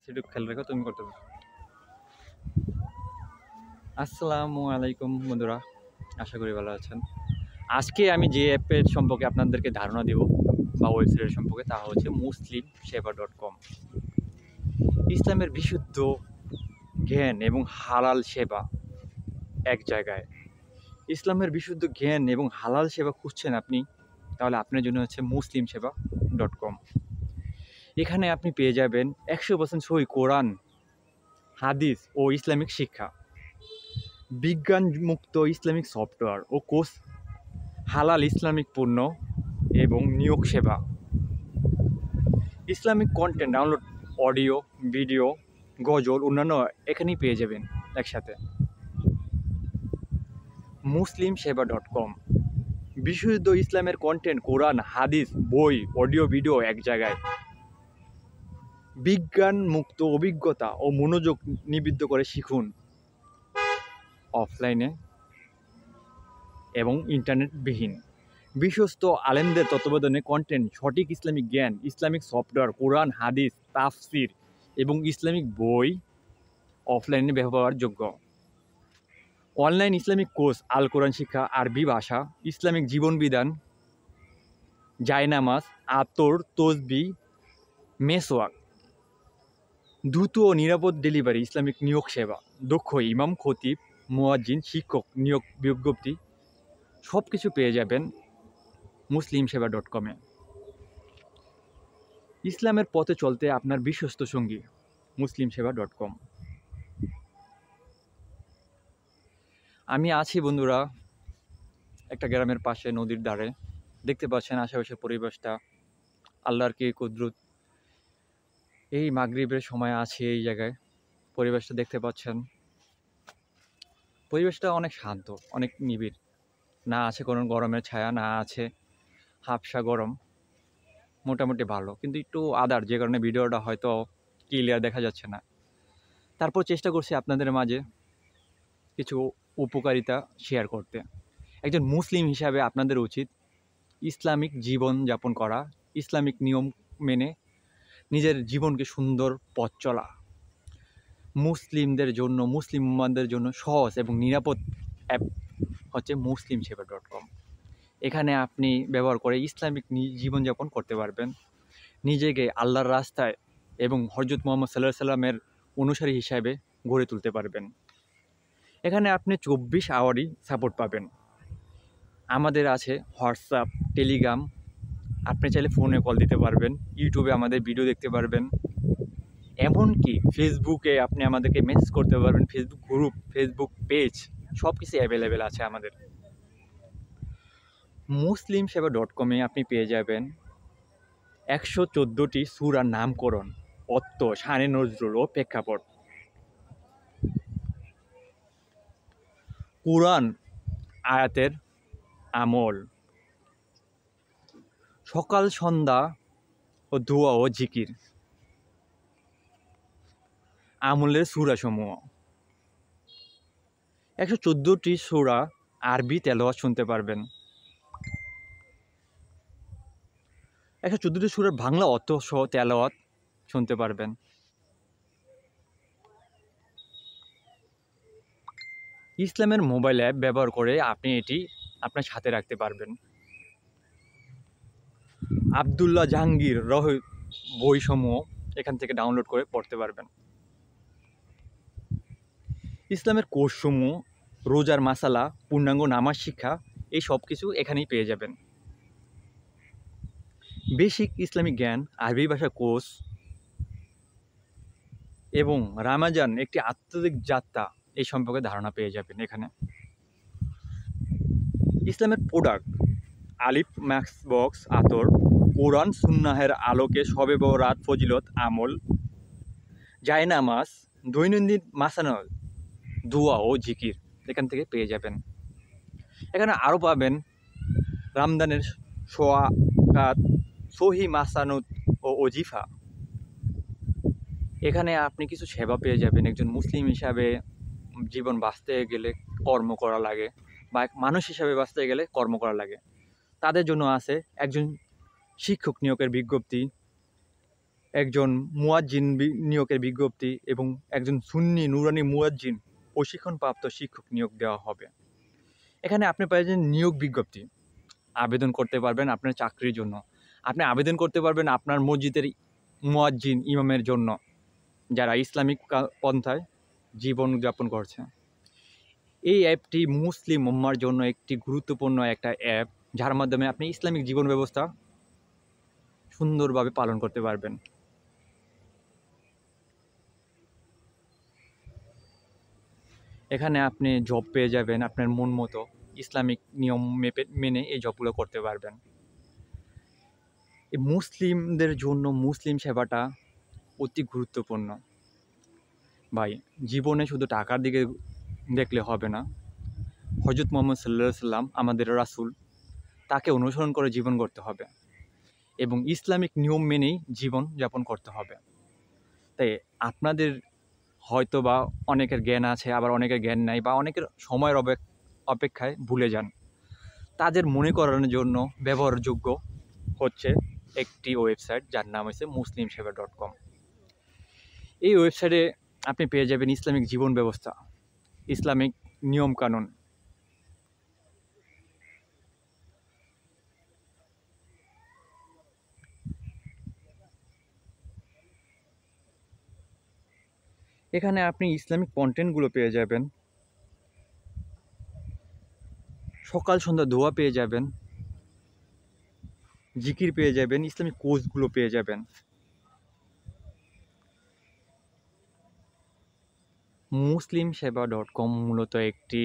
সেটুকু খেয়াল রেখো তুমি করতে পারো। আসসালামু আলাইকুম বন্ধুরা, আশা করি ভালো আছেন। আজকে আমি যে অ্যাপের সম্পর্কে আপনাদেরকে ধারণা দিব বা ওয়েবসাইটের সম্পর্কে, তা হচ্ছে muslimseva.com। ইসলামের বিশুদ্ধ জ্ঞান এবং হালাল সেবা এক জায়গায়। ইসলামের বিশুদ্ধ জ্ঞান এবং হালাল সেবা খুঁজছেন আপনি, তাহলে আপনার জন্য হচ্ছে muslimseva.com। এখানে আপনি পেয়ে যাবেন 100% সহি কোরআন, হাদিস ও ইসলামিক শিক্ষা, বিজ্ঞানমুক্ত ইসলামিক সফটওয়্যার ও কোর্স, হালাল ইসলামিক পণ্য এবং নিয়োগ সেবা, Islamic content download, audio, video, গজল, অন্যান্য এখানেই পেয়ে যাবেন একসাথে। muslimseva.com, বিশুদ্ধ ইসলামের কন্টেন্ট, কোরআন, হাদিস, বই, অডিও, ভিডিও এক জায়গায়। বিজ্ঞান মুক্ত অভিজ্ঞতা ও মনোযোগ নিবদ্ধ করে শিখুন, অফলাইনে এবং ইন্টারনেটবিহীন। বিশ্বস্ত আলেমদের তত্ত্বাবধানে কন্টেন্ট, সঠিক ইসলামিক জ্ঞান, ইসলামিক সফটওয়্যার, কোরআন, হাদিস, তাফসির এবং ইসলামিক বই অফলাইনে ব্যবহারযোগ্য। অনলাইন ইসলামিক কোর্স, আল কোরআন শিক্ষা, আরবি ভাষা, ইসলামিক জীবনবিধান, জায়নামাজ, আতর, তসবি, মেসওয়াক, দ্রুত ও নিরাপদ ডেলিভারি, ইসলামিক নিয়োগ সেবা, দক্ষ ইমাম, খতিব, মুয়াজ্জিন, শিক্ষক নিয়োগ বিজ্ঞপ্তি, সব কিছু পেয়ে যাবেন muslimseva.com-এ। ইসলামের পথে চলতে আপনার বিশ্বস্ত সঙ্গী muslimseva.com। আমি আছি বন্ধুরা একটা গ্রামের পাশে, নদীর ধারে। দেখতে পাচ্ছেন আশেপাশের পরিবেশটা, আল্লাহর কি কুদরত। এই মাগরিবের সময় আছি এই জায়গায়, পরিবেশটা দেখতে পাচ্ছেন। পরিবেশটা অনেক শান্ত, অনেক নিবিড়, না আছে কোনো গরমের ছায়া, না আছে হাবসা গরম, মোটামুটি ভালো। কিন্তু একটু আদার, যে কারণে ভিডিওটা হয়তো ক্লিয়ার দেখা যাচ্ছে না। তারপর চেষ্টা করছি আপনাদের মাঝে কিছু উপকারিতা শেয়ার করতে। একজন মুসলিম হিসাবে আপনাদের উচিত ইসলামিক জীবন যাপন করা, ইসলামিক নিয়ম মেনে নিজের জীবনকে সুন্দর পথ চলা। মুসলিমদের জন্য, মুসলিম উম্মাদের জন্য সহজ এবং নিরাপদ অ্যাপ হচ্ছে muslimseva.com। এখানে আপনি ব্যবহার করে ইসলামিক জীবনযাপন করতে পারবেন, নিজেকে আল্লাহর রাস্তায় এবং হযরত মুহাম্মদ সাল্লাল্লাহু আলাইহি সাল্লামের অনুসারী হিসাবে গড়ে তুলতে পারবেন। এখানে আপনি 24 আওয়ারই সাপোর্ট পাবেন। আমাদের আছে হোয়াটসঅ্যাপ, টেলিগ্রাম, আপনি চাইলে ফোনে কল দিতে পারবেন, ইউটিউবে আমাদের ভিডিও দেখতে পারবেন, এমনকি ফেসবুকে আপনি আমাদেরকে মেসেজ করতে পারবেন। ফেসবুক গ্রুপ, ফেসবুক পেজ, সব কিছু অ্যাভেলেবেল আছে আমাদের। muslimseva.com-এ আপনি পেয়ে যাবেন 114টি সূরার নামকরণ, অর্থ, শানে নজরুল ও প্রেক্ষাপট, কুরআন আয়াতের আমল, সকাল সন্ধ্যা ও দোয়া ও জিকির, আমলের সূরাসমূহ, 114টি সূরা আরবি তেলাওয়াত শুনতে পারবেন, 114টি সূরার বাংলা অর্থ সহ তেলাওয়াত শুনতে পারবেন। ইসলামের মোবাইল অ্যাপ ব্যবহার করে আপনি এটি আপনার সাথে রাখতে পারবেন। আব্দুল্লাহ জাহাঙ্গীর বইসমূহ এখান থেকে ডাউনলোড করে পড়তে পারবেন। ইসলামের কোর্সসমূহ, রোজার মাসালা, পূর্ণাঙ্গ নামাজ শিক্ষা, এই সব কিছু এখানেই পেয়ে যাবেন। বেসিক ইসলামিক জ্ঞান, আরবি ভাষা কোর্স এবং রামাজান একটি আধ্যাত্মিক যাত্রা, এই সম্পর্কে ধারণা পেয়ে যাবেন এখানে। ইসলামের প্রোডাক্ট, আলিফ, ম্যাক্স বক্স, আতর, কোরআন সুন্নাহের আলোকে শবে বরাত, ফজিলত, আমল, জায়নামাজ, দৈনন্দিন মাসানল, দোয়া ও জিকির এখান থেকে পেয়ে যাবেন। এখানে আরও পাবেন রামদানের সোয়াকাত, সহি মাসানুদ ও ওজিফা। এখানে আপনি কিছু সেবা পেয়ে যাবেন। একজন মুসলিম হিসাবে জীবন বাঁচতে গেলে কর্ম করা লাগে, বা এক মানুষ হিসাবে বাঁচতে গেলে কর্ম করা লাগে। তাদের জন্য আছে একজন শিক্ষক নিয়োগের বিজ্ঞপ্তি, একজন মুয়াজ্জিন নিয়োগের বিজ্ঞপ্তি এবং একজন সুন্নি নুরানি মুয়াজ্জিন প্রশিক্ষণপ্রাপ্ত শিক্ষক নিয়োগ দেওয়া হবে। এখানে আপনি পাচ্ছেন নিয়োগ বিজ্ঞপ্তি, আবেদন করতে পারবেন আপনার চাকরির জন্য। আপনি আবেদন করতে পারবেন আপনার মসজিদের মুয়াজ্জিন ইমামের জন্য, যারা ইসলামিক পন্থায় জীবনযাপন করছে। এই অ্যাপটি মুসলিম উম্মার জন্য একটি গুরুত্বপূর্ণ একটা অ্যাপ, যার মাধ্যমে আপনি ইসলামিক জীবন ব্যবস্থা সুন্দরভাবে পালন করতে পারবেন। এখানে আপনি জব পেয়ে যাবেন আপনার মন মতো, ইসলামিক নিয়ম মেনে এই জবগুলো করতে পারবেন। এই মুসলিমদের জন্য মুসলিম সেবাটা অতি গুরুত্বপূর্ণ ভাই। জীবনে শুধু টাকার দিকে দেখলে হবে না। হজরত মুহাম্মদ সাল্লাল্লাহু আলাইহি সাল্লাম আমাদের রাসূল, তাকে অনুসরণ করে জীবন গড়তে হবে এবং ইসলামিক নিয়ম মেনেই জীবন যাপন করতে হবে। তাই আপনাদের হয়তো বা অনেকের জ্ঞান আছে, আবার অনেকের জ্ঞান নাই, বা অনেকের সময়ের অপেক্ষায় ভুলে যান। তাদের মনে করানোর জন্য ব্যবহারযোগ্য হচ্ছে একটি ওয়েবসাইট, যার নাম হচ্ছে muslimseva.com। এই ওয়েবসাইটে আপনি পেয়ে যাবেন ইসলামিক জীবন ব্যবস্থা, ইসলামিক নিয়মকানুন। এখানে আপনি ইসলামিক কন্টেন্টগুলো পেয়ে যাবেন, সকাল সন্ধ্যা দোয়া পেয়ে যাবেন, জিকির পেয়ে যাবেন, ইসলামিক কোর্সগুলো পেয়ে যাবেন। muslimseva.com মূলত একটি